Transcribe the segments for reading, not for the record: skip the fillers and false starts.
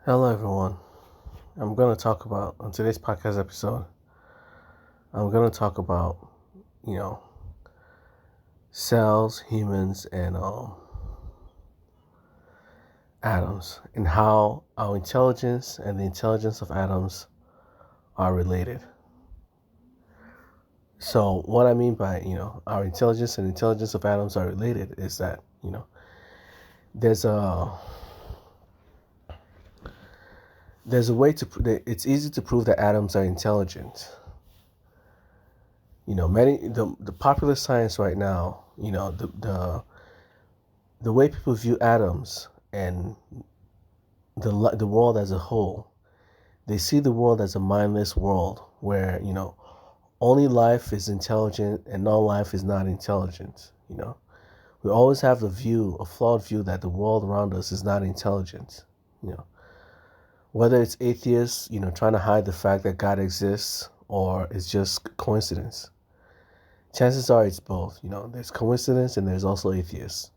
Hello, everyone. I'm going to talk about, on today's podcast episode, I'm going to talk about, you know, cells, humans, and atoms, and how our intelligence and the intelligence of atoms are related. So, what I mean by, our intelligence and intelligence of atoms are related is that, there's a there's a way it's easy to prove that atoms are intelligent. The popular science right now, the way people view atoms and the world as a whole, they see the world as a mindless world where, only life is intelligent and non-life is not intelligent. We always have a flawed view that the world around us is not intelligent. Whether it's atheists, trying to hide the fact that God exists, or it's just coincidence. Chances are it's both. There's coincidence and there's also atheists.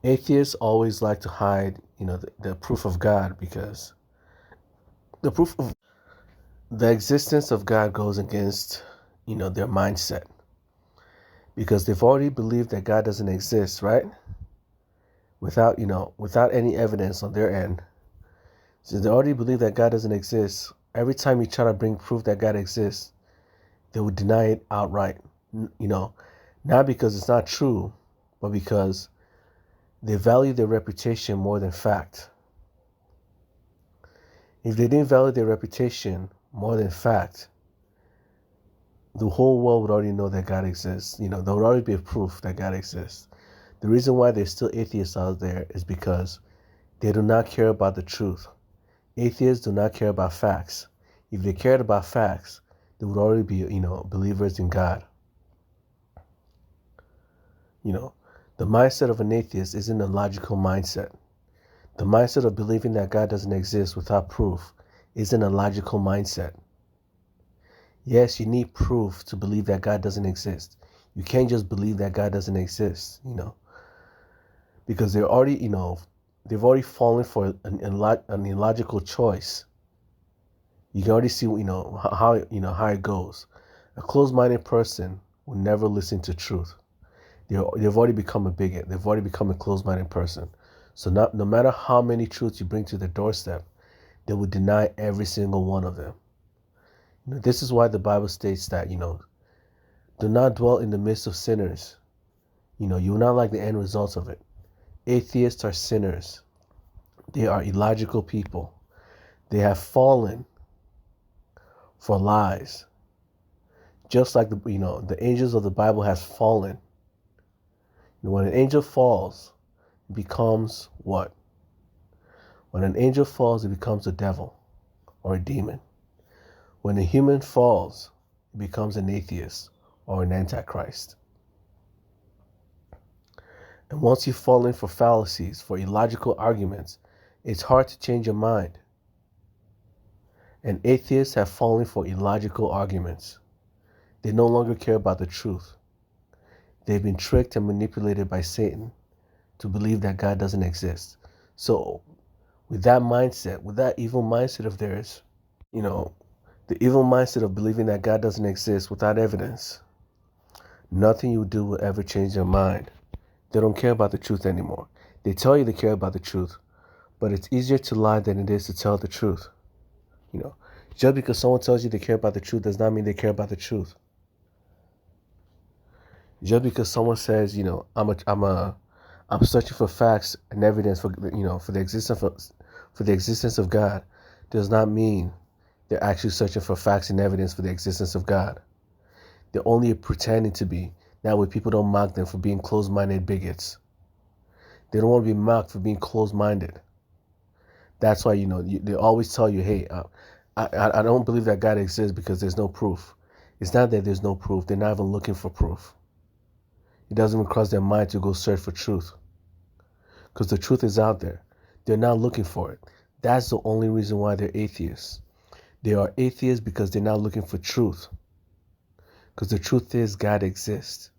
Atheists always like to hide, the proof of God, because the proof of the existence of God goes against, their mindset. Because they've already believed that God doesn't exist, right? Without any evidence on their end. Since they already believe that God doesn't exist, every time you try to bring proof that God exists, they would deny it outright. Not because it's not true, but because they value their reputation more than fact. If they didn't value their reputation more than fact, the whole world would already know that God exists. There would already be a proof that God exists. The reason why there's still atheists out there is because they do not care about the truth. Atheists do not care about facts. If they cared about facts, they would already be, believers in God. The mindset of an atheist isn't a logical mindset. The mindset of believing that God doesn't exist without proof isn't a logical mindset. Yes, you need proof to believe that God doesn't exist. You can't just believe that God doesn't exist, because they've already fallen for an illogical choice. You can already see, how it goes. A closed-minded person will never listen to truth. They've already become a bigot. They've already become a closed-minded person. So no matter how many truths you bring to their doorstep, they will deny every single one of them. This is why the Bible states that, do not dwell in the midst of sinners. You will not like the end results of it. Atheists are sinners. They are illogical people. They have fallen for lies. Just like the angels of the Bible have fallen. When an angel falls, it becomes what? When an angel falls, it becomes a devil or a demon. When a human falls, it becomes an atheist or an Antichrist. And once you've fallen for fallacies, for illogical arguments, it's hard to change your mind. And atheists have fallen for illogical arguments. They no longer care about the truth. They've been tricked and manipulated by Satan to believe that God doesn't exist. So with that mindset, with that evil mindset of theirs, the evil mindset of believing that God doesn't exist without evidence, nothing you do will ever change their mind. They don't care about the truth anymore. They tell you they care about the truth, but it's easier to lie than it is to tell the truth. Just because someone tells you they care about the truth does not mean they care about the truth. Just because someone says, I'm searching for facts and evidence for the existence of God, does not mean they're actually searching for facts and evidence for the existence of God. They're only pretending to be. That way people don't mock them for being closed-minded bigots. They don't want to be mocked for being closed-minded. That's why, they always tell you, hey, I don't believe that God exists because there's no proof. It's not that there's no proof. They're not even looking for proof. It doesn't even cross their mind to go search for truth. Because the truth is out there. They're not looking for it. That's the only reason why they're atheists. They are atheists because they're not looking for truth. Because the truth is God exists.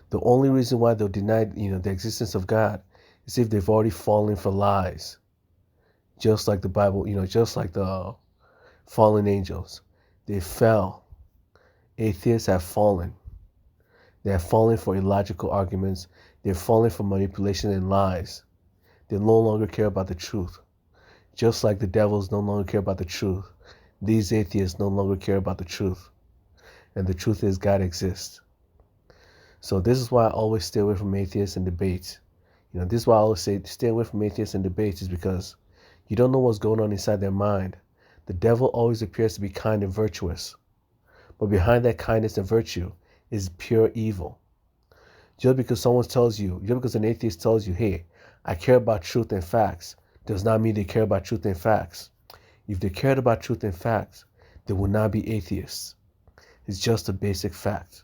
The only reason why they'll deny, the existence of God is if they've already fallen for lies. Just like the Bible, just like the fallen angels. They fell. Atheists have fallen. They have fallen for illogical arguments. They're falling for manipulation and lies. They no longer care about the truth. Just like the devils no longer care about the truth, these atheists no longer care about the truth. And the truth is God exists. So this is why I always stay away from atheists and debates. This is why I always say stay away from atheists and debates, is because you don't know what's going on inside their mind. The devil always appears to be kind and virtuous. But behind that kindness and virtue is pure evil. Just because an atheist tells you, hey, I care about truth and facts, does not mean they care about truth and facts. If they cared about truth and facts, they would not be atheists. It's just a basic fact.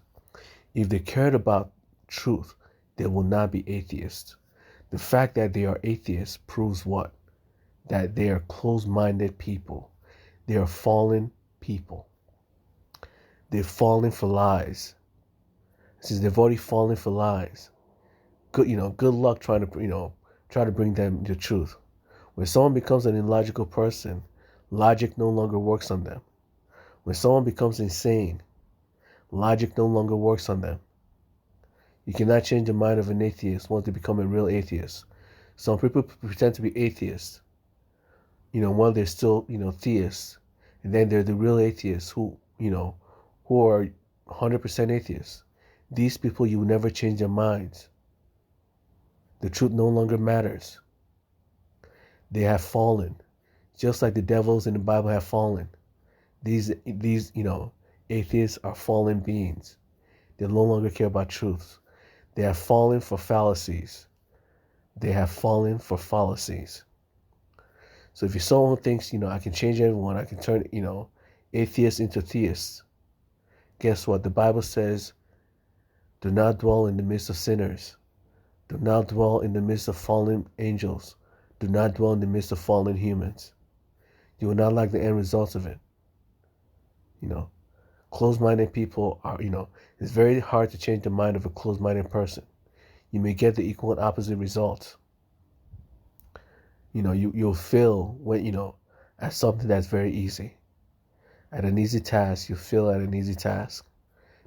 If they cared about truth, they will not be atheists. The fact that they are atheists proves what? That they are closed-minded people. They are fallen people. They're falling for lies. Since they've already fallen for lies, good luck trying to bring them the truth. When someone becomes an illogical person, logic no longer works on them. When someone becomes insane, logic no longer works on them. You cannot change the mind of an atheist once they become a real atheist. Some people pretend to be atheists, while they're still, theists. And then they're the real atheists who are 100% atheists. These people, you will never change their minds. The truth no longer matters. They have fallen. Just like the devils in the Bible have fallen. These atheists are fallen beings. They no longer care about truth. They have fallen for fallacies. They have fallen for fallacies. So if you're someone who thinks, I can change everyone, I can turn, atheists into theists, guess what? The Bible says, do not dwell in the midst of sinners. Do not dwell in the midst of fallen angels. Do not dwell in the midst of fallen humans. You will not like the end results of it. Closed-minded people are, it's very hard to change the mind of a closed-minded person. You may get the equal and opposite results. You'll fail when, at something that's very easy. At an easy task, you fail at an easy task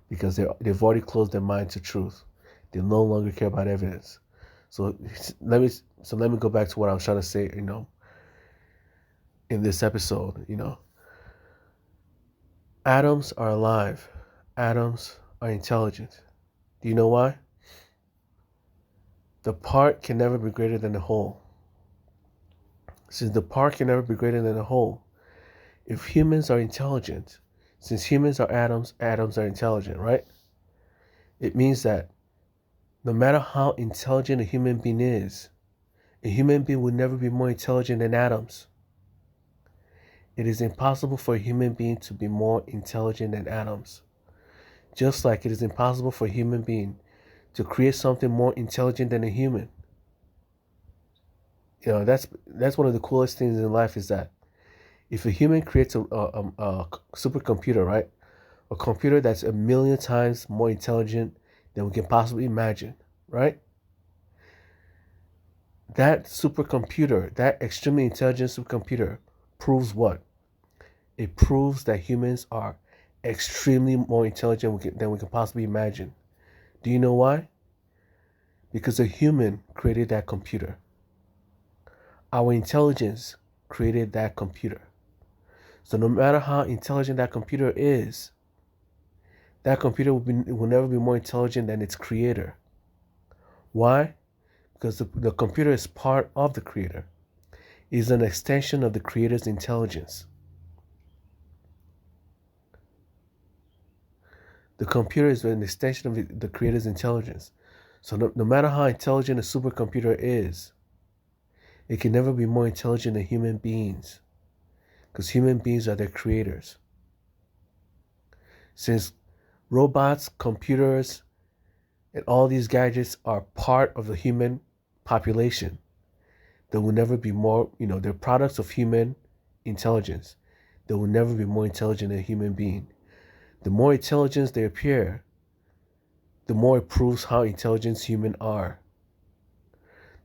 because they've already closed their mind to truth. They no longer care about evidence. So let me go back to what I was trying to say, in this episode, Atoms are alive. Atoms are intelligent. Do you know why? The part can never be greater than the whole. Since the part can never be greater than the whole, if humans are intelligent, since humans are atoms, atoms are intelligent, right? It means that no matter how intelligent a human being is, a human being will never be more intelligent than atoms. It is impossible for a human being to be more intelligent than atoms. Just like it is impossible for a human being to create something more intelligent than a human. That's one of the coolest things in life, is that if a human creates a supercomputer, right? A computer that's 1,000,000 times more intelligent than we can possibly imagine, right? That supercomputer, that extremely intelligent supercomputer, proves what? It proves that humans are extremely more intelligent than we can possibly imagine. Do you know why? Because a human created that computer. Our intelligence created that computer. So no matter how intelligent that computer is, that computer will never be more intelligent than its creator. Why? Because the computer is part of the creator. It is an extension of the creator's intelligence. The computer is an extension of the creator's intelligence. So no matter how intelligent a supercomputer is, it can never be more intelligent than human beings, because human beings are their creators. Since robots, computers, and all these gadgets are part of the human population, they will never be more, they're products of human intelligence. They will never be more intelligent than a human being. The more intelligence they appear, the more it proves how intelligent humans are.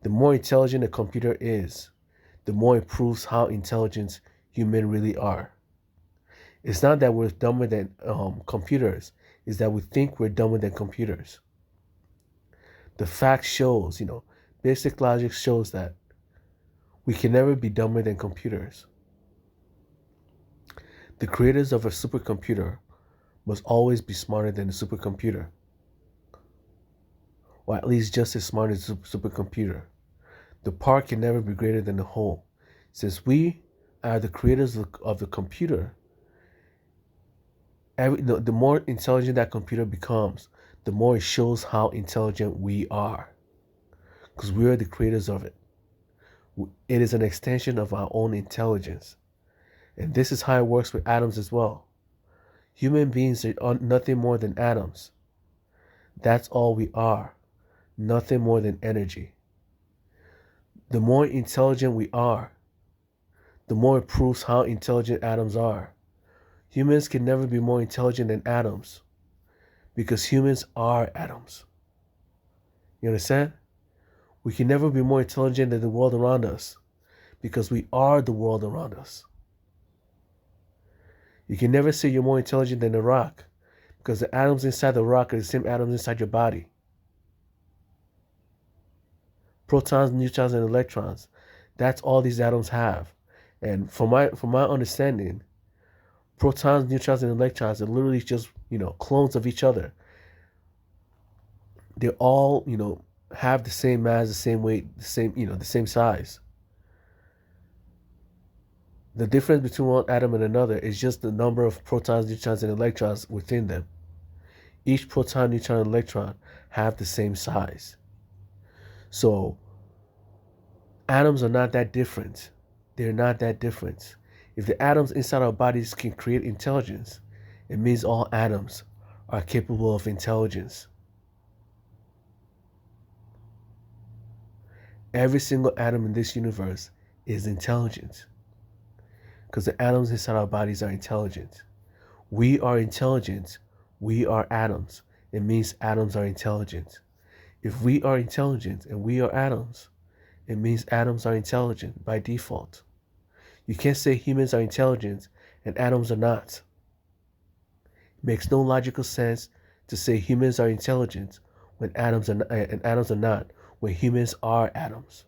The more intelligent a computer is, the more it proves how intelligent humans really are. It's not that we're dumber than computers, it's that we think we're dumber than computers. The fact shows, basic logic shows that we can never be dumber than computers. The creators of a supercomputer must always be smarter than the supercomputer, or at least just as smart as the supercomputer. The part can never be greater than the whole. Since we are the creators of the computer, the more intelligent that computer becomes, the more it shows how intelligent we are. Because we are the creators of it. It is an extension of our own intelligence. And this is how it works with atoms as well. Human beings are nothing more than atoms. That's all we are. Nothing more than energy. The more intelligent we are, the more it proves how intelligent atoms are. Humans can never be more intelligent than atoms because humans are atoms. You understand? We can never be more intelligent than the world around us because we are the world around us. You can never say you're more intelligent than a rock because the atoms inside the rock are the same atoms inside your body. Protons, neutrons, and electrons. That's all these atoms have. And from my understanding, protons, neutrons, and electrons are literally just, clones of each other. They all, have the same mass, the same weight, the same size. The difference between one atom and another is just the number of protons, neutrons, and electrons within them. Each proton, neutron, and electron have the same size. So, atoms are not that different. They're not that different. If the atoms inside our bodies can create intelligence, it means all atoms are capable of intelligence. Every single atom in this universe is intelligent because the atoms inside our bodies are intelligent. We are intelligent. We are atoms. It means atoms are intelligent. If we are intelligent and we are atoms, it means atoms are intelligent by default. You can't say humans are intelligent and atoms are not. It makes no logical sense to say humans are intelligent when atoms are not, when humans are atoms.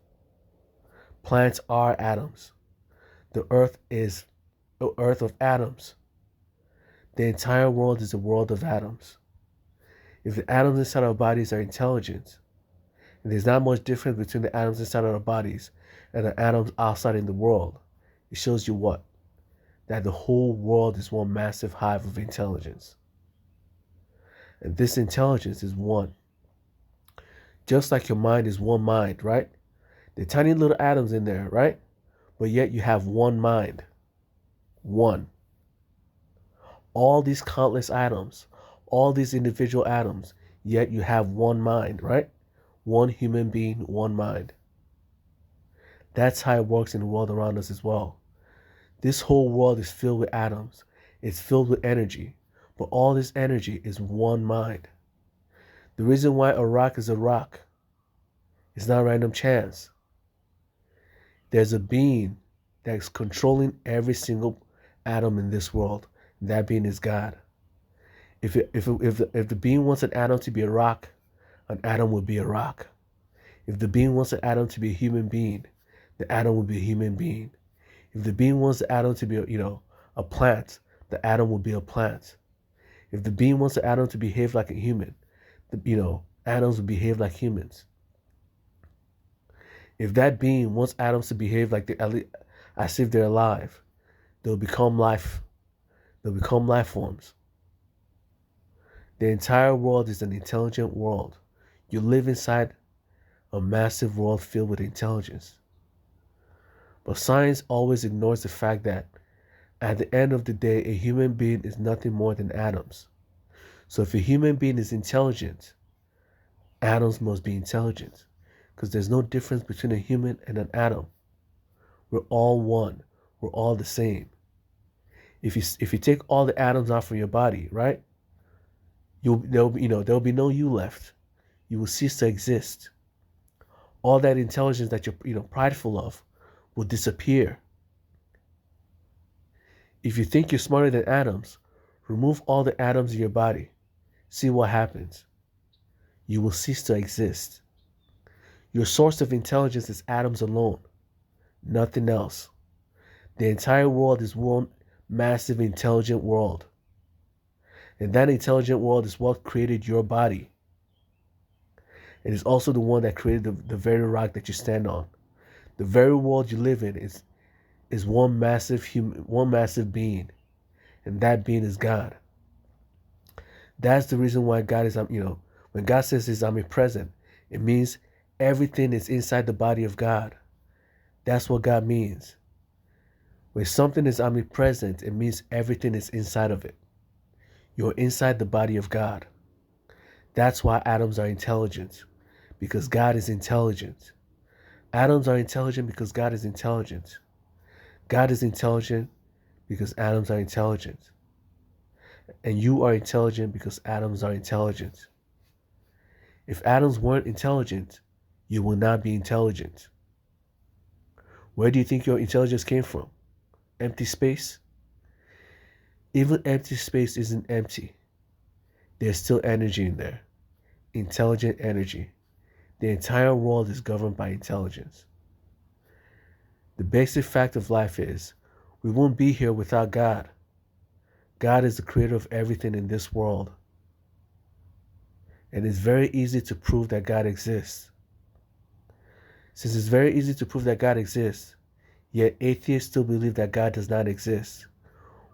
Plants are atoms. The earth is an earth of atoms. The entire world is a world of atoms. If the atoms inside our bodies are intelligent, and there's not much difference between the atoms inside our bodies and the atoms outside in the world, it shows you what? That the whole world is one massive hive of intelligence. And this intelligence is one. Just like your mind is one mind, right? There are tiny little atoms in there, right? But yet you have one mind. One. All these countless atoms, all these individual atoms, yet you have one mind, right? One human being, one mind. That's how it works in the world around us as well. This whole world is filled with atoms. It's filled with energy. But all this energy is one mind. The reason why a rock is a rock is not random chance. There's a being that's controlling every single atom in this world. And that being is God. If the being wants an atom to be a rock, an atom would be a rock. If the being wants an atom to be a human being, the atom would be a human being. If the being wants the atom to be, a plant, the atom will be a plant. If the being wants the atom to behave like a human, atoms will behave like humans. If that being wants atoms to behave like as if they're alive, they'll become life. They'll become life forms. The entire world is an intelligent world. You live inside a massive world filled with intelligence. But science always ignores the fact that at the end of the day, a human being is nothing more than atoms. So if a human being is intelligent, atoms must be intelligent. Because there's no difference between a human and an atom. We're all one. We're all the same. If you take all the atoms out from your body, right? There'll be no you left. You will cease to exist. All that intelligence that you're prideful of will disappear. If you think you're smarter than atoms, remove all the atoms in your body. See what happens. You will cease to exist. Your source of intelligence is atoms alone, nothing else. The entire world is one massive intelligent world. And that intelligent world is what created your body. It is also the one that created the very rock that you stand on. The very world you live in is one massive being. And that being is God. That's the reason why God is, when God says he's omnipresent, it means everything is inside the body of God. That's what God means. When something is omnipresent, it means everything is inside of it. You're inside the body of God. That's why atoms are intelligent, because God is intelligent. Atoms are intelligent because God is intelligent. God is intelligent because atoms are intelligent. And you are intelligent because atoms are intelligent. If atoms weren't intelligent, you will not be intelligent. Where do you think your intelligence came from? Empty space? Even empty space isn't empty. There's still energy in there. Intelligent energy. The entire world is governed by intelligence. The basic fact of life is we won't be here without God. God is the creator of everything in this world. And it's very easy to prove that God exists. Since it's very easy to prove that God exists, yet atheists still believe that God does not exist.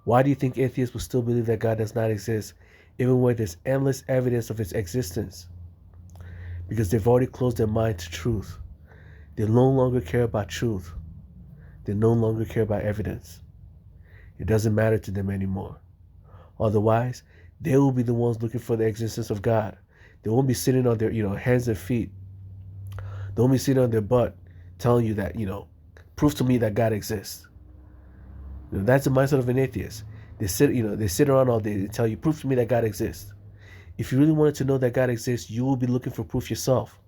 Why do you think atheists will still believe that God does not exist, even when there's endless evidence of its existence? Because they've already closed their mind to truth. They no longer care about truth. They no longer care about evidence. It doesn't matter to them anymore. Otherwise, they will be the ones looking for the existence of God. They won't be sitting on their, hands and feet. They won't be sitting on their butt telling you that, prove to me that God exists. That's the mindset of an atheist. They sit around all day and tell you, prove to me that God exists. If you really wanted to know that God exists, you will be looking for proof yourself.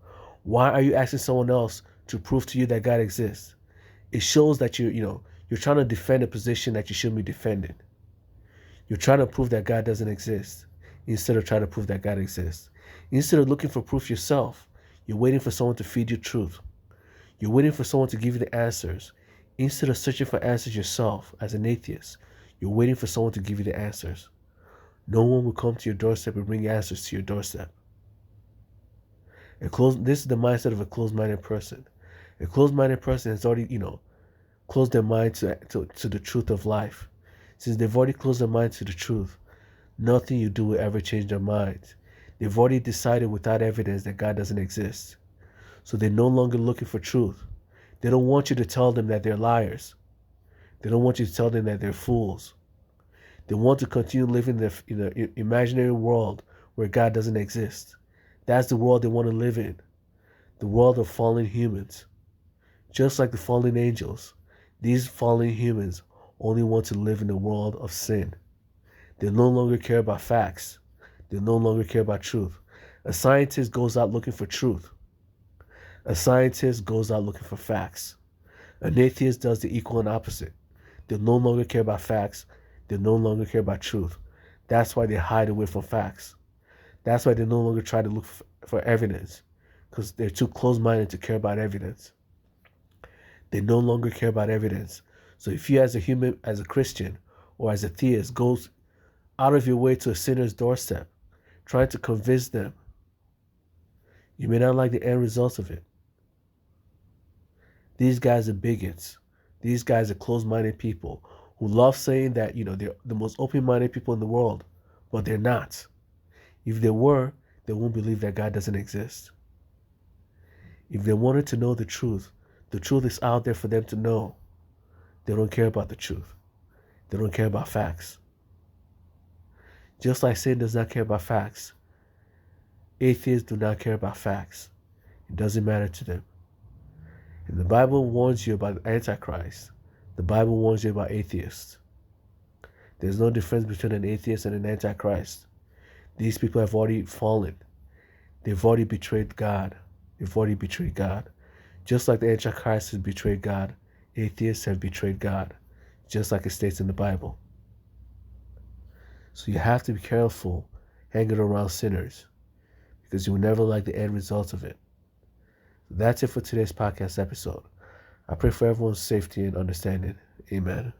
Why are you asking someone else to prove to you that God exists? It shows that you're trying to defend a position that you shouldn't be defending. You're trying to prove that God doesn't exist instead of trying to prove that God exists. Instead of looking for proof yourself, you're waiting for someone to feed you truth. You're waiting for someone to give you the answers. Instead of searching for answers yourself as an atheist, you're waiting for someone to give you the answers. No one will come to your doorstep and bring answers to your doorstep. This is the mindset of a closed-minded person. A closed-minded person has already, closed their mind to the truth of life. Since they've already closed their mind to the truth, nothing you do will ever change their minds. They've already decided without evidence that God doesn't exist. So they're no longer looking for truth. They don't want you to tell them that they're liars. They don't want you to tell them that they're fools. They want to continue living in the imaginary world where God doesn't exist. That's the world they want to live in. The world of fallen humans. Just like the fallen angels, these fallen humans only want to live in the world of sin. They no longer care about facts. They no longer care about truth. A scientist goes out looking for truth. A scientist goes out looking for facts. An atheist does the equal and opposite. They no longer care about facts. They no longer care about truth. That's why they hide away from facts. That's why they no longer try to look for evidence, because they're too close-minded to care about evidence. They no longer care about evidence. So if you as a human, as a Christian, or as a theist, goes out of your way to a sinner's doorstep, trying to convince them, you may not like the end results of it. These guys are bigots. These guys are closed-minded people who love saying that, they're the most open-minded people in the world, but they're not. If they were, they won't believe that God doesn't exist. If they wanted to know the truth is out there for them to know. They don't care about the truth. They don't care about facts. Just like Satan does not care about facts, atheists do not care about facts. It doesn't matter to them. And the Bible warns you about Antichrist. The Bible warns you about atheists. There's no difference between an atheist and an Antichrist. These people have already fallen. They've already betrayed God. They've already betrayed God. Just like the Antichrist has betrayed God, Atheists have betrayed God, just like it states in the Bible. So you have to be careful hanging around sinners, because you will never like the end results of it. That's it for today's podcast episode. I pray for everyone's safety and understanding. Amen.